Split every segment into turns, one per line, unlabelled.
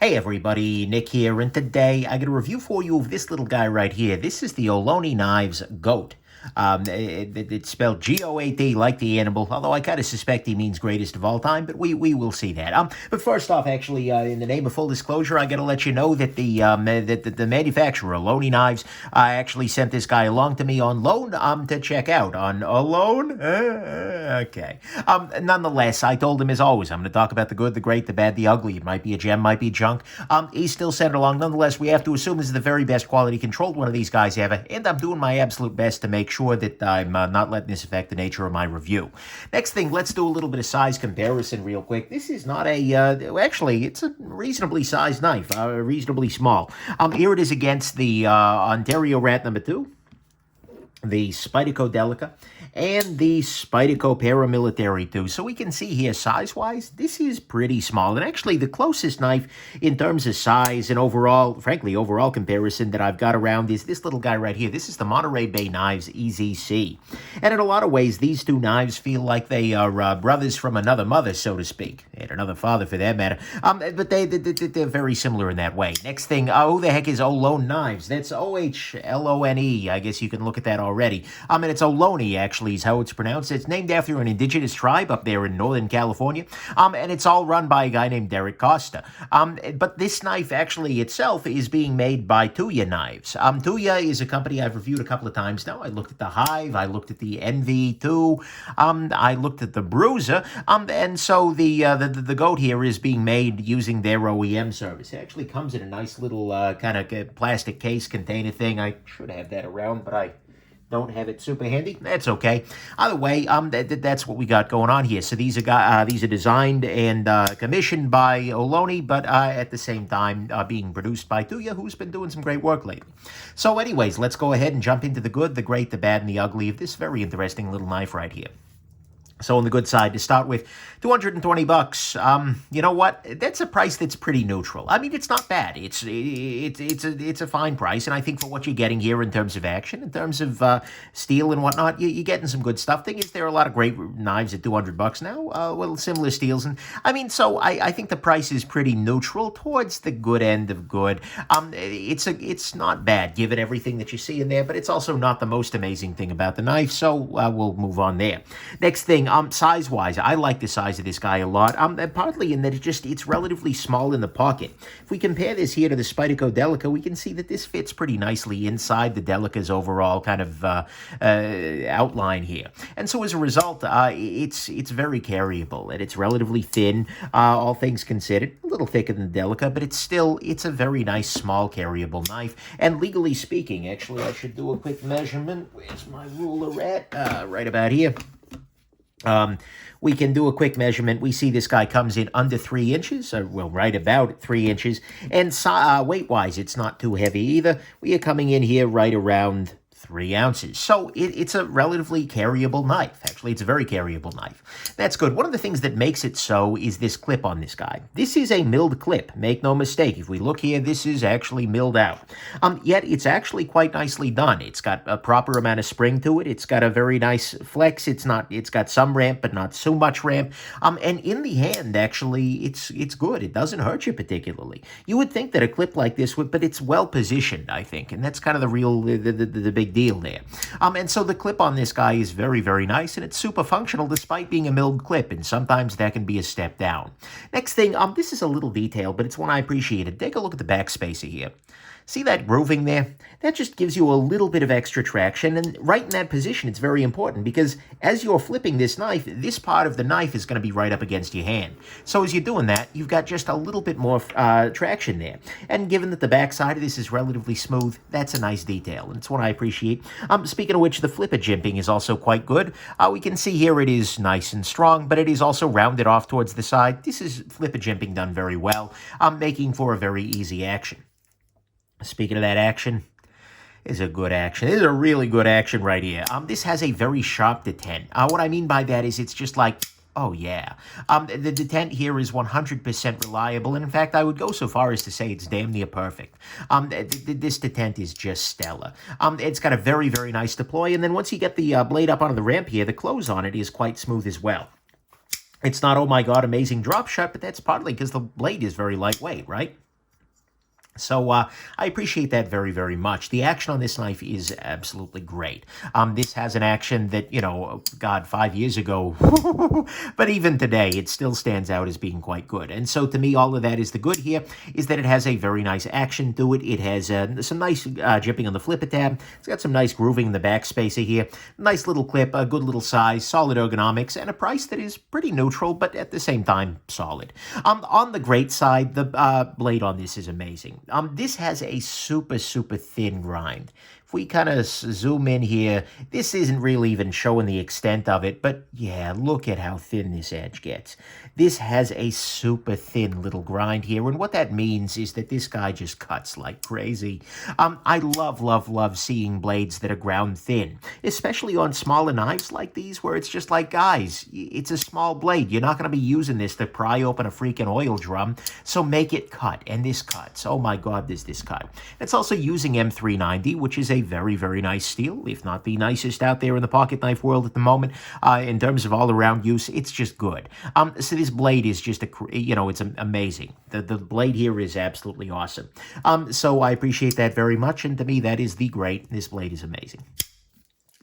Hey everybody, Nick here, and today I got a review for you of this little guy right here. This is the Ohlone Knives GOAT. It's spelled G-O-A-T, like the animal, although I kind of suspect he means greatest of all time, but we will see that. But first off, actually, in the name of full disclosure, I got to let you know that the manufacturer, Ohlone Knives, actually sent this guy along to me on loan to check out. On a loan? Okay. Nonetheless, I told him, as always, I'm going to talk about the good, the great, the bad, the ugly. It might be a gem, might be junk. He still sent it along. Nonetheless, we have to assume this is the very best quality controlled one of these guys ever, and I'm doing my absolute best to make sure that I'm not letting this affect the nature of my review. Next thing, let's do a little bit of size comparison real quick. This is not a, actually, it's a reasonably sized knife, reasonably small. Here it is against the Ontario Rat number 2, the Spyderco Delica, and the Spyderco Paramilitary 2. So we can see here, size-wise, this is pretty small. And actually, the closest knife in terms of size and overall, frankly, overall comparison that I've got around is this little guy right here. This is the Monterey Bay Knives EZC. And in a lot of ways, these two knives feel like they are brothers from another mother, so to speak. And another father, for that matter. But they're very similar in that way. Next thing, who the heck is Ohlone Knives? That's O-H-L-O-N-E. I guess you can look at that already. And it's Ohlone, actually, is how it's pronounced. It's named after an indigenous tribe up there in Northern California, and it's all run by a guy named Derek Costa. But this knife actually itself is being made by Tuya Knives. Tuya is a company I've reviewed a couple of times now. I looked at the Hive, I looked at the NV2, I looked at the Bruiser, and so the GOAT here is being made using their OEM service. It actually comes in a nice little kind of plastic case container thing. I should have that around, but I don't have it super handy. That's okay. Either way, that's what we got going on here. So these are designed and commissioned by Ohlone, but at the same time being produced by Tuya, who's been doing some great work lately. So anyways, let's go ahead and jump into the good, the great, the bad, and the ugly of this very interesting little knife right here. So on the good side, to start with, $220. You know what? That's a price that's pretty neutral. I mean, it's not bad. It's a fine price, and I think for what you're getting here in terms of action, in terms of steel and whatnot, you're getting some good stuff. Thing is, there are a lot of great knives at $200 now. Well, similar steels, and I mean, so I think the price is pretty neutral towards the good end of good. It's not bad given everything that you see in there, but it's also not the most amazing thing about the knife. So we'll move on there. Next thing. Size-wise, I like the size of this guy a lot. Partly in that it's relatively small in the pocket. If we compare this here to the Spyderco Delica, we can see that this fits pretty nicely inside the Delica's overall kind of outline here. And so as a result, it's very carryable, and it's relatively thin, all things considered. A little thicker than the Delica, but it's a very nice, small, carryable knife. And legally speaking, actually, I should do a quick measurement. Where's my ruler at? Right about here. We can do a quick measurement. We see this guy comes in under 3 inches, well, right about 3 inches. And weight-wise, it's not too heavy either. We are coming in here right around 3 ounces. So it's a relatively carryable knife. Actually, it's a very carryable knife. That's good. One of the things that makes it so is this clip on this guy. This is a milled clip. Make no mistake. If we look here, this is actually milled out. Yet it's actually quite nicely done. It's got a proper amount of spring to it. It's got a very nice flex. It's got some ramp, but not so much ramp. And in the hand, actually, it's good. It doesn't hurt you particularly. You would think that a clip like this would, but it's well positioned, I think. And that's kind of the big deal there. And so the clip on this guy is very, very nice, and it's super functional despite being a milled clip, and sometimes that can be a step down. Next thing, this is a little detail, but it's one I appreciated. Take a look at the back spacer here. See that grooving there? That just gives you a little bit of extra traction, and right in that position, it's very important because as you're flipping this knife, this part of the knife is going to be right up against your hand. So as you're doing that, you've got just a little bit more traction there. And given that the back side of this is relatively smooth, that's a nice detail, and it's one I appreciate. Speaking of which, the flipper jimping is also quite good. We can see here it is nice and strong, but it is also rounded off towards the side. This is flipper jimping done very well, making for a very easy action. Speaking of that action, is a good action. This is a really good action right here. This has a very sharp detent. What I mean by that is it's just like, oh yeah. The detent here is 100% reliable, and in fact, I would go so far as to say it's damn near perfect. This detent is just stellar. It's got a very, very nice deploy, and then once you get the blade up onto the ramp here, the close on it is quite smooth as well. It's not, oh my god, amazing drop shot, but that's partly because the blade is very lightweight, right? So I appreciate that very, very much. The action on this knife is absolutely great. This has an action that, God, 5 years ago, but even today, it still stands out as being quite good. And so to me, all of that is the good here, is that it has a very nice action to it. It has some nice jipping on the flipper tab. It's got some nice grooving in the back spacer here. Nice little clip, a good little size, solid ergonomics, and a price that is pretty neutral, but at the same time, solid. On the great side, the blade on this is amazing. This has a super, super thin grind. If we kind of zoom in here, this isn't really even showing the extent of it, but yeah, look at how thin this edge gets. This has a super thin little grind here, and what that means is that this guy just cuts like crazy. I love, love, love seeing blades that are ground thin, especially on smaller knives like these, where it's just like, guys, it's a small blade. You're not going to be using this to pry open a freaking oil drum, so make it cut, and this cuts. Oh my God, does this cut. It's also using M390, which is a very, very nice steel, if not the nicest out there in the pocket knife world at the moment. In terms of all-around use, it's just good. So this blade is just it's amazing. The blade here is absolutely awesome. So I appreciate that very much, and to me, that is the great. This blade is amazing.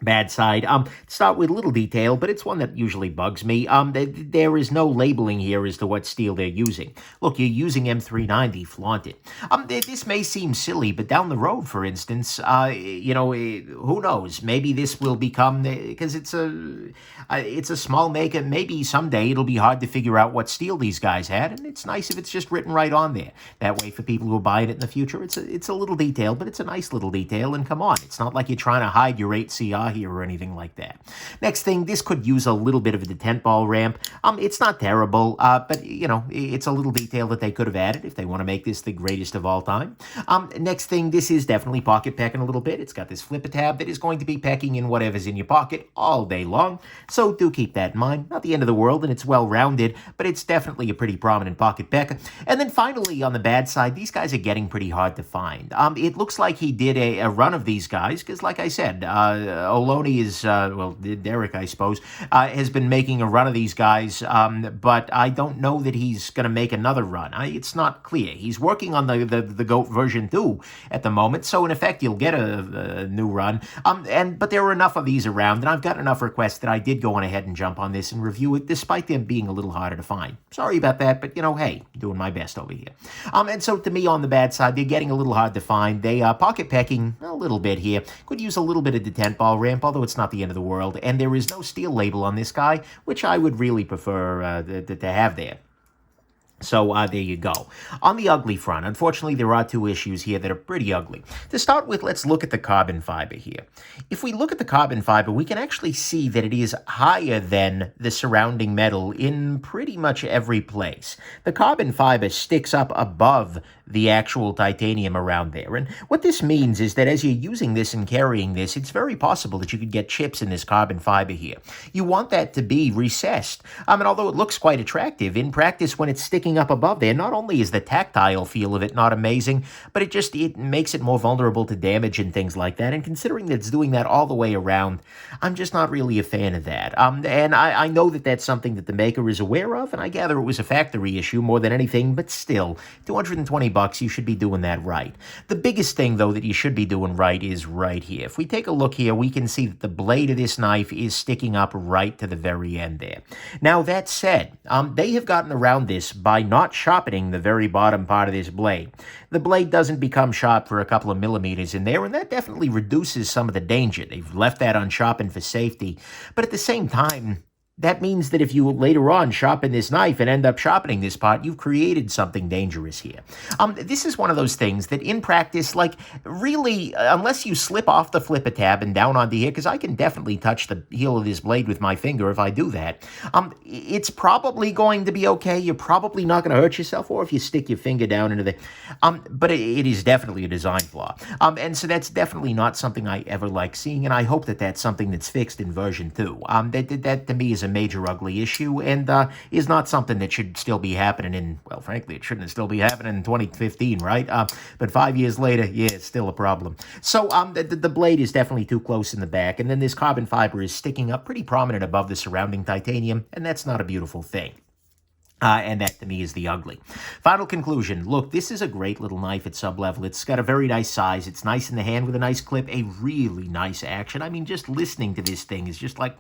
Bad side. Start with a little detail, but it's one that usually bugs me. There is no labeling here as to what steel they're using. Look, you're using M390, flaunt it. This may seem silly, but down the road, for instance, who knows? Maybe this will become, because it's a small maker, maybe someday it'll be hard to figure out what steel these guys had, and it's nice if it's just written right on there. That way, for people who are buying it in the future, it's a little detail, but it's a nice little detail, and come on, it's not like you're trying to hide your 8CR here or anything like that. Next thing, this could use a little bit of a detent ball ramp. It's not terrible, but it's a little detail that they could have added if they want to make this the greatest of all time. Next thing, this is definitely pocket pecking a little bit. It's got this flipper tab that is going to be pecking in whatever's in your pocket all day long, so do keep that in mind. Not the end of the world, and it's well-rounded, but it's definitely a pretty prominent pocket pecker. And then finally, on the bad side, these guys are getting pretty hard to find. It looks like he did a run of these guys, because like I said, Ohlone is, Derek, I suppose, has been making a run of these guys, but I don't know that he's going to make another run. It's not clear. He's working on the GOAT version 2 at the moment, so in effect, you'll get a new run. But there are enough of these around, and I've got enough requests that I did go on ahead and jump on this and review it, despite them being a little harder to find. Sorry about that, but, hey, doing my best over here. And so, to me, on the bad side, they're getting a little hard to find. They are pocket pecking a little bit here. Could use a little bit of detent ball ramp, although it's not the end of the world, and there is no steel label on this guy, which I would really prefer to have there. So there you go. On the ugly front, unfortunately, there are two issues here that are pretty ugly. To start with, let's look at the carbon fiber here. If we look at the carbon fiber, we can actually see that it is higher than the surrounding metal in pretty much every place. The carbon fiber sticks up above the actual titanium around there. And what this means is that as you're using this and carrying this, it's very possible that you could get chips in this carbon fiber here. You want that to be recessed. And although it looks quite attractive, in practice, when it's sticking up above there, not only is the tactile feel of it not amazing, but it makes it more vulnerable to damage and things like that. And considering that it's doing that all the way around, I'm just not really a fan of that. And I know that that's something that the maker is aware of, and I gather it was a factory issue more than anything, but still, $220, you should be doing that right. The biggest thing, though, that you should be doing right is right here. If we take a look here, we can see that the blade of this knife is sticking up right to the very end there. Now, that said, they have gotten around this by not sharpening the very bottom part of this blade. The blade doesn't become sharp for a couple of millimeters in there, and that definitely reduces some of the danger. They've left that unsharpened for safety. But at the same time, that means that if you later on sharpen this knife and end up sharpening this part, you've created something dangerous here. This is one of those things that in practice, like really, unless you slip off the flipper tab and down onto here, because I can definitely touch the heel of this blade with my finger if I do that, it's probably going to be okay. You're probably not going to hurt yourself, or if you stick your finger down into the... but it is definitely a design flaw. And so that's definitely not something I ever like seeing, and I hope that that's something that's fixed in version 2. That to me is a major ugly issue, and is not something that should still be happening in, well, frankly, it shouldn't still be happening in 2015, right? But 5 years later, yeah, it's still a problem. So the blade is definitely too close in the back, and then this carbon fiber is sticking up pretty prominent above the surrounding titanium, and that's not a beautiful thing. And that, to me, is the ugly. Final conclusion. Look, this is a great little knife at sub-level. It's got a very nice size. It's nice in the hand with a nice clip. A really nice action. I mean, just listening to this thing is just like,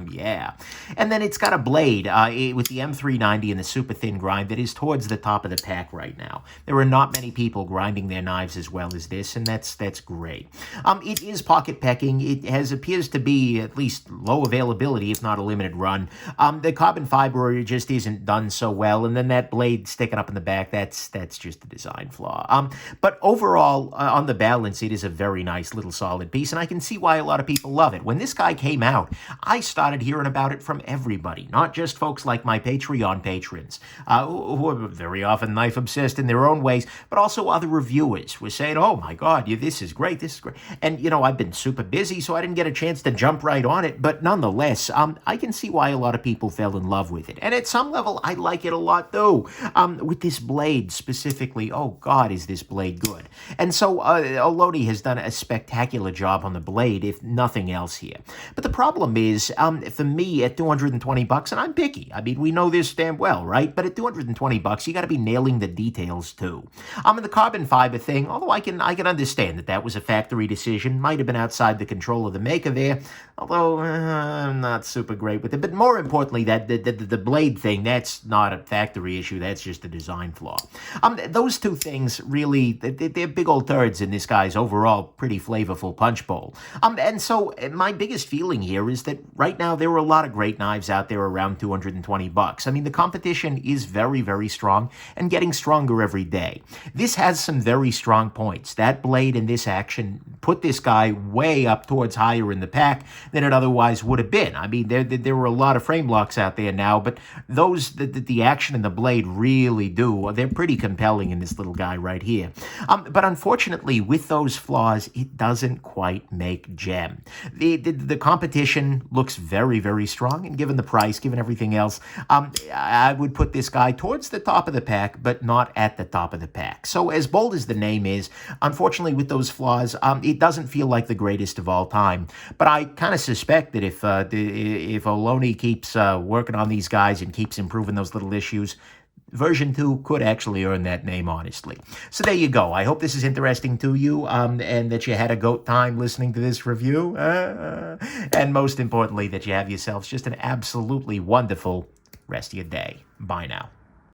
yeah. And then it's got a blade with the M390 and the super thin grind that is towards the top of the pack right now. There are not many people grinding their knives as well as this, and that's great. It is pocket pecking. It appears to be at least low availability, if not a limited run. The carbon fiber just isn't done so well, and then that blade sticking up in the back, that's just a design flaw. But overall, on the balance, it is a very nice little solid piece, and I can see why a lot of people love it. When this guy came out, I started hearing about it from everybody, not just folks like my Patreon patrons, who are very often knife-obsessed in their own ways, but also other reviewers were saying, oh my God, this is great, this is great. And, I've been super busy, so I didn't get a chance to jump right on it, but nonetheless, I can see why a lot of people fell in love with it. And at some level, I like it a lot, though. With this blade specifically, oh God, is this blade good. And so Ohlone has done a spectacular job on the blade, if nothing else here. But the problem is, for me, at $220, and I'm picky. I mean, we know this damn well, right? But at $220, you got to be nailing the details too. In the carbon fiber thing, although I can understand that was a factory decision, might have been outside the control of the maker there. Although I'm not super great with it. But more importantly, that the blade thing, that's not a factory issue. That's just a design flaw. Those two things really, they're big old turds in this guy's overall pretty flavorful punch bowl. And so my biggest feeling here is that right now there are a lot of great knives out there around $220. I mean, the competition is very, very strong and getting stronger every day. This has some very strong points. That blade and this action put this guy way up towards higher in the pack than it otherwise would have been. I mean, there were a lot of frame locks out there now, but those, the action and the blade really do. They're pretty compelling in this little guy right here. But unfortunately, with those flaws, it doesn't quite make gem. The competition looks very, very strong, and given the price, given everything else, I would put this guy towards the top of the pack, but not at the top of the pack. So as bold as the name is, unfortunately with those flaws, it doesn't feel like the greatest of all time. But I kind of suspect that if Ohlone keeps working on these guys and keeps improving those little issues, version 2 could actually earn that name, honestly. So there you go. I hope this is interesting to you, and that you had a goat time listening to this review. And most importantly, that you have yourselves just an absolutely wonderful rest of your day. Bye now.